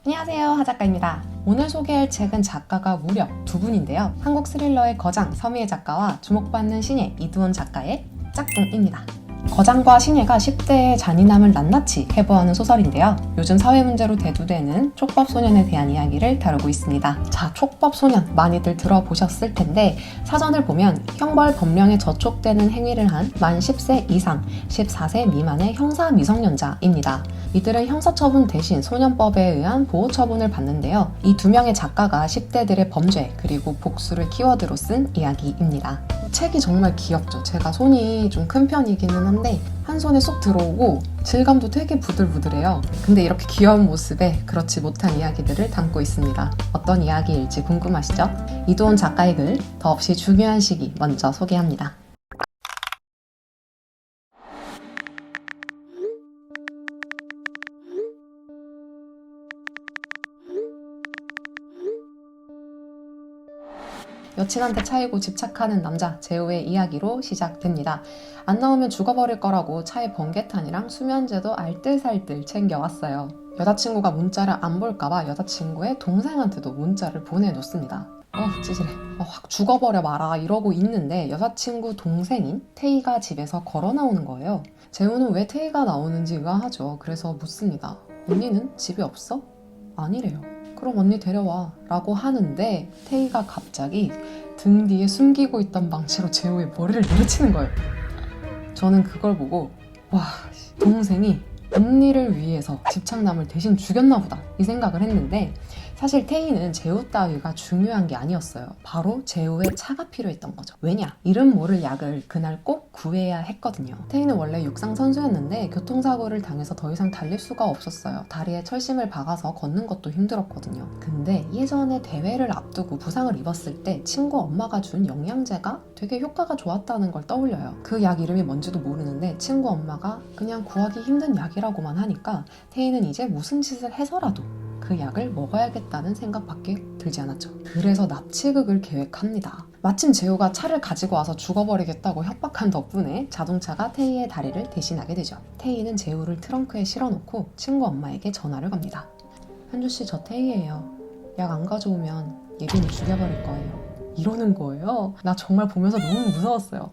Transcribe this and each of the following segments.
안녕하세요, 하작가입니다. 오늘 소개할 책은 작가가 무려 두 분인데요. 한국 스릴러의 거장 서미애 작가와 주목받는 신예 이두원 작가의 짝꿍입니다. 거장과 신예가 10대의 잔인함을 낱낱이 해부하는 소설인데요. 요즘 사회 문제로 대두되는 촉법소년에 대한 이야기를 다루고 있습니다. 자, 촉법소년 많이들 들어보셨을 텐데 사전을 보면 형벌 법령에 저촉되는 행위를 한 만 10세 이상, 14세 미만의 형사 미성년자입니다. 이들은 형사처분 대신 소년법에 의한 보호처분을 받는데요. 이 두 명의 작가가 10대들의 범죄 그리고 복수를 키워드로 쓴 이야기입니다. 책이 정말 귀엽죠. 제가 손이 좀 큰 편이기는 한데 한 손에 쏙 들어오고 질감도 되게 부들부들해요. 근데 이렇게 귀여운 모습에 그렇지 못한 이야기들을 담고 있습니다. 어떤 이야기일지 궁금하시죠? 이두원 작가의 글 더없이 중요한 시기 먼저 소개합니다. 여친한테 차이고 집착하는 남자 재호의 이야기로 시작됩니다. 안 나오면 죽어버릴 거라고 차에 번개탄이랑 수면제도 알뜰살뜰 챙겨왔어요. 여자친구가 문자를 안 볼까봐 여자친구의 동생한테도 문자를 보내놓습니다. 찌질해. 확 죽어버려 마라 이러고 있는데 여자친구 동생인 태희가 집에서 걸어 나오는 거예요. 재호는 왜 태희가 나오는지 의아하죠. 그래서 묻습니다. 언니는 집에 없어? 아니래요. 그럼 언니 데려와 라고 하는데 태희가 갑자기 등 뒤에 숨기고 있던 망치로 재호의 머리를 내리치는 거예요. 저는 그걸 보고 와, 동생이 언니를 위해서 집착남을 대신 죽였나 보다 이 생각을 했는데 사실 태희는 재호 따위가 중요한 게 아니었어요. 바로 재호의 차가 필요했던 거죠. 왜냐? 이름 모를 약을 그날 꼭 구해야 했거든요. 태희는 원래 육상 선수였는데 교통사고를 당해서 더 이상 달릴 수가 없었어요. 다리에 철심을 박아서 걷는 것도 힘들었거든요. 근데 예전에 대회를 앞두고 부상을 입었을 때 친구 엄마가 준 영양제가 되게 효과가 좋았다는 걸 떠올려요. 그 약 이름이 뭔지도 모르는데 친구 엄마가 그냥 구하기 힘든 약이라고만 하니까 태희는 이제 무슨 짓을 해서라도 그 약을 먹어야겠다는 생각밖에 들지 않았죠. 그래서 납치극을 계획합니다. 마침 재호가 차를 가지고 와서 죽어버리겠다고 협박한 덕분에 자동차가 태희의 다리를 대신하게 되죠. 태희는 재호를 트렁크에 실어놓고 친구 엄마에게 전화를 겁니다. 현주씨, 저 태희예요. 약 안 가져오면 예빈이 죽여버릴 거예요. 이러는 거예요. 나 정말 보면서 너무 무서웠어요.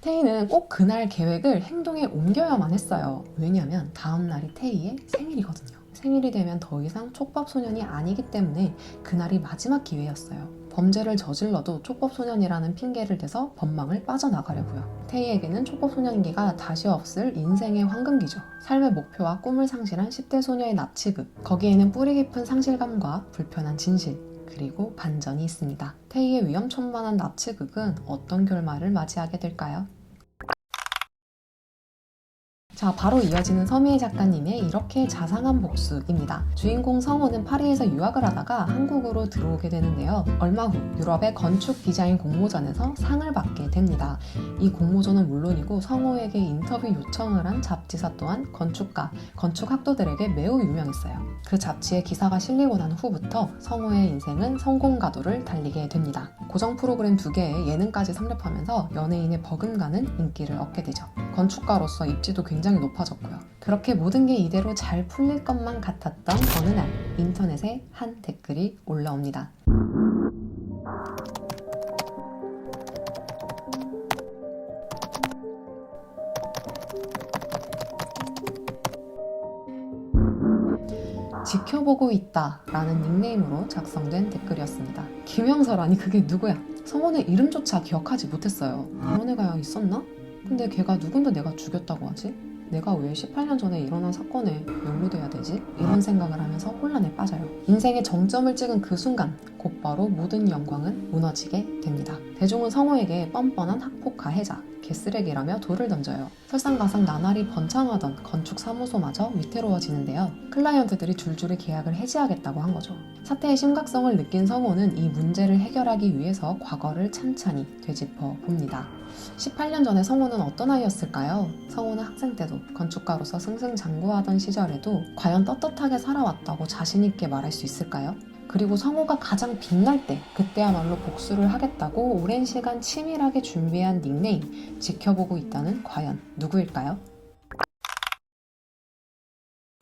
태희는 꼭 그날 계획을 행동에 옮겨야만 했어요. 왜냐면 다음 날이 태희의 생일이거든요. 생일이 되면 더 이상 촉법소년이 아니기 때문에 그날이 마지막 기회였어요. 범죄를 저질러도 촉법소년이라는 핑계를 대서 법망을 빠져나가려고요. 태희에게는 촉법소년기가 다시 없을 인생의 황금기죠. 삶의 목표와 꿈을 상실한 10대 소녀의 납치극. 거기에는 뿌리 깊은 상실감과 불편한 진실, 그리고 반전이 있습니다. 태희의 위험천만한 납치극은 어떤 결말을 맞이하게 될까요? 자, 바로 이어지는 서미애 작가님의 이렇게 자상한 복수입니다. 주인공 성호는 파리에서 유학을 하다가 한국으로 들어오게 되는데요. 얼마 후 유럽의 건축 디자인 공모전에서 상을 받게 됩니다. 이 공모전은 물론이고 성호에게 인터뷰 요청을 한 잡지사 또한 건축가, 건축학도들에게 매우 유명했어요. 그 잡지에 기사가 실리고 난 후부터 성호의 인생은 성공 가도를 달리게 됩니다. 고정 프로그램 2개의 예능까지 섭렵하면서 연예인의 버금가는 인기를 얻게 되죠. 건축가로서 입지도 굉장히 높아졌고요. 그렇게 모든 게 이대로 잘 풀릴 것만 같았던 어느 날 인터넷에 한 댓글이 올라옵니다. 지켜보고 있다 라는 닉네임으로 작성된 댓글이었습니다. 김영설아니 그게 누구야? 성원의 이름조차 기억하지 못했어요. 이런 애가 있었나? 근데 걔가 누군데 내가 죽였다고 하지? 내가 왜 18년 전에 일어난 사건에 연루돼야 되지? 이런 생각을 하면서 혼란에 빠져요. 인생의 정점을 찍은 그 순간 곧바로 모든 영광은 무너지게 됩니다. 대중은 성호에게 뻔뻔한 학폭 가해자, 개쓰레기라며 돌을 던져요. 설상가상 나날이 번창하던 건축사무소마저 위태로워지는데요. 클라이언트들이 줄줄이 계약을 해지하겠다고 한 거죠. 사태의 심각성을 느낀 성호는 이 문제를 해결하기 위해서 과거를 찬찬히 되짚어 봅니다. 18년 전에 성호는 어떤 아이였을까요? 성호는 학생 때도 건축가로서 승승장구하던 시절에도 과연 떳떳하게 살아왔다고 자신있게 말할 수 있을까요? 그리고 성호가 가장 빛날 때 그때야말로 복수를 하겠다고 오랜 시간 치밀하게 준비한 닉네임 지켜보고 있다는 과연 누구일까요?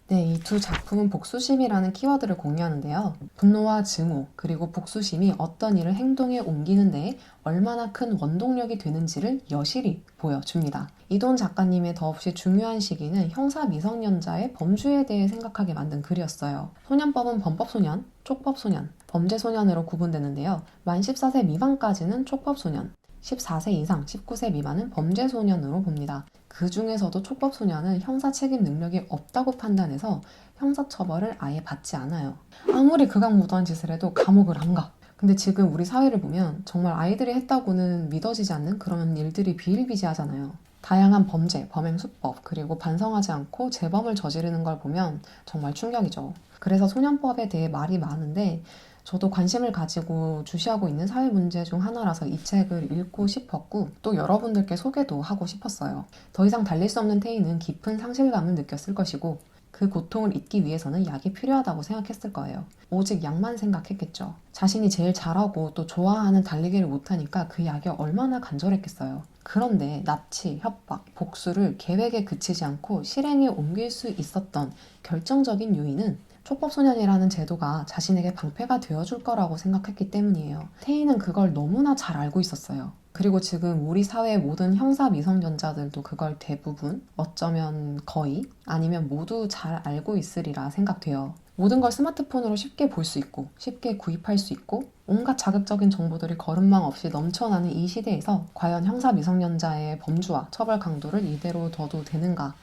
네, 이 이 두 작품은 복수심이라는 키워드를 공유하는데요. 분노와 증오, 그리고 복수심이 어떤 일을 행동에 옮기는데 얼마나 큰 원동력이 되는지를 여실히 보여줍니다. 이돈 작가님의 더없이 중요한 시기는 형사 미성년자의 범주에 대해 생각하게 만든 글이었어요. 소년법은 범법소년, 촉법소년, 범죄소년으로 구분되는데요. 만 14세 미만까지는 촉법소년, 14세 이상 19세 미만은 범죄소년으로 봅니다. 그 중에서도 촉법소년은 형사 책임 능력이 없다고 판단해서 형사처벌을 아예 받지 않아요. 아무리 극악무도한 짓을 해도 감옥을 안 가. 근데 지금 우리 사회를 보면 정말 아이들이 했다고는 믿어지지 않는 그런 일들이 비일비재하잖아요. 다양한 범죄, 범행 수법, 그리고 반성하지 않고 재범을 저지르는 걸 보면 정말 충격이죠. 그래서 소년법에 대해 말이 많은데 저도 관심을 가지고 주시하고 있는 사회 문제 중 하나라서 이 책을 읽고 싶었고 또 여러분들께 소개도 하고 싶었어요. 더 이상 달릴 수 없는 태희는 깊은 상실감을 느꼈을 것이고 그 고통을 잊기 위해서는 약이 필요하다고 생각했을 거예요. 오직 약만 생각했겠죠. 자신이 제일 잘하고 또 좋아하는 달리기를 못하니까 그 약이 얼마나 간절했겠어요. 그런데 납치, 협박, 복수를 계획에 그치지 않고 실행에 옮길 수 있었던 결정적인 요인은 촉법소년이라는 제도가 자신에게 방패가 되어줄 거라고 생각했기 때문이에요. 태희는 그걸 너무나 잘 알고 있었어요. 그리고 지금 우리 사회의 모든 형사 미성년자들도 그걸 대부분, 어쩌면 거의, 아니면 모두 잘 알고 있으리라 생각돼요. 모든 걸 스마트폰으로 쉽게 볼 수 있고, 쉽게 구입할 수 있고, 온갖 자극적인 정보들이 거름망 없이 넘쳐나는 이 시대에서 과연 형사 미성년자의 범주와 처벌 강도를 이대로 둬도 되는가?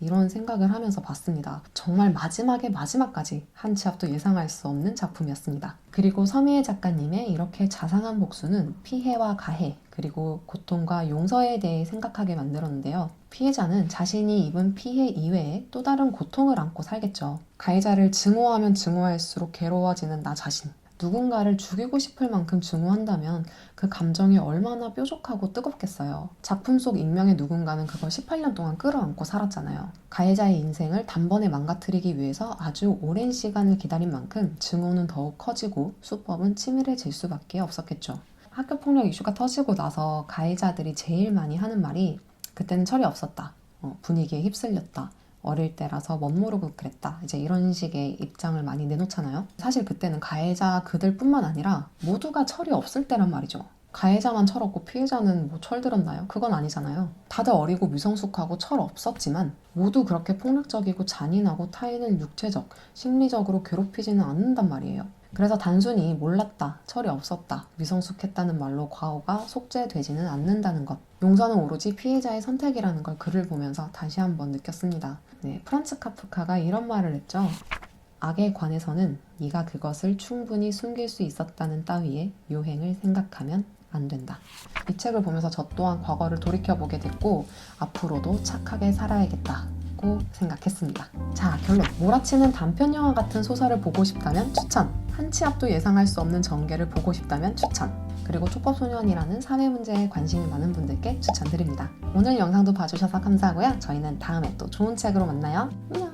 이런 생각을 하면서 봤습니다. 정말 마지막에 마지막까지 한 치 앞도 예상할 수 없는 작품이었습니다. 그리고 서미애 작가님의 이렇게 자상한 복수는 피해와 가해, 그리고 고통과 용서에 대해 생각하게 만들었는데요. 피해자는 자신이 입은 피해 이외에 또 다른 고통을 안고 살겠죠. 가해자를 증오하면 증오할수록 괴로워지는 나 자신. 누군가를 죽이고 싶을 만큼 증오한다면 그 감정이 얼마나 뾰족하고 뜨겁겠어요. 작품 속 익명의 누군가는 그걸 18년 동안 끌어안고 살았잖아요. 가해자의 인생을 단번에 망가뜨리기 위해서 아주 오랜 시간을 기다린 만큼 증오는 더욱 커지고 수법은 치밀해질 수밖에 없었겠죠. 학교폭력 이슈가 터지고 나서 가해자들이 제일 많이 하는 말이 그때는 철이 없었다. 분위기에 휩쓸렸다. 어릴 때라서 멋모르고 그랬다. 이제 이런 식의 입장을 많이 내놓잖아요. 사실 그때는 가해자 그들뿐만 아니라 모두가 철이 없을 때란 말이죠. 가해자만 철없고 피해자는 뭐 철들었나요? 그건 아니잖아요. 다들 어리고 미성숙하고 철 없었지만 모두 그렇게 폭력적이고 잔인하고 타인을 육체적, 심리적으로 괴롭히지는 않는단 말이에요. 그래서 단순히 몰랐다, 철이 없었다, 미성숙했다는 말로 과오가 속죄되지는 않는다는 것. 용서는 오로지 피해자의 선택이라는 걸 글을 보면서 다시 한번 느꼈습니다. 네, 프란츠 카프카가 이런 말을 했죠. 악에 관해서는 네가 그것을 충분히 숨길 수 있었다는 따위의 요행을 생각하면 안 된다. 이 책을 보면서 저 또한 과거를 돌이켜보게 됐고 앞으로도 착하게 살아야겠다고 생각했습니다. 자, 결론. 몰아치는 단편 영화 같은 소설을 보고 싶다면 추천. 한 치 앞도 예상할 수 없는 전개를 보고 싶다면 추천. 그리고 촉법소년이라는 사회 문제에 관심이 많은 분들께 추천드립니다. 오늘 영상도 봐주셔서 감사하고요. 저희는 다음에 또 좋은 책으로 만나요. 안녕.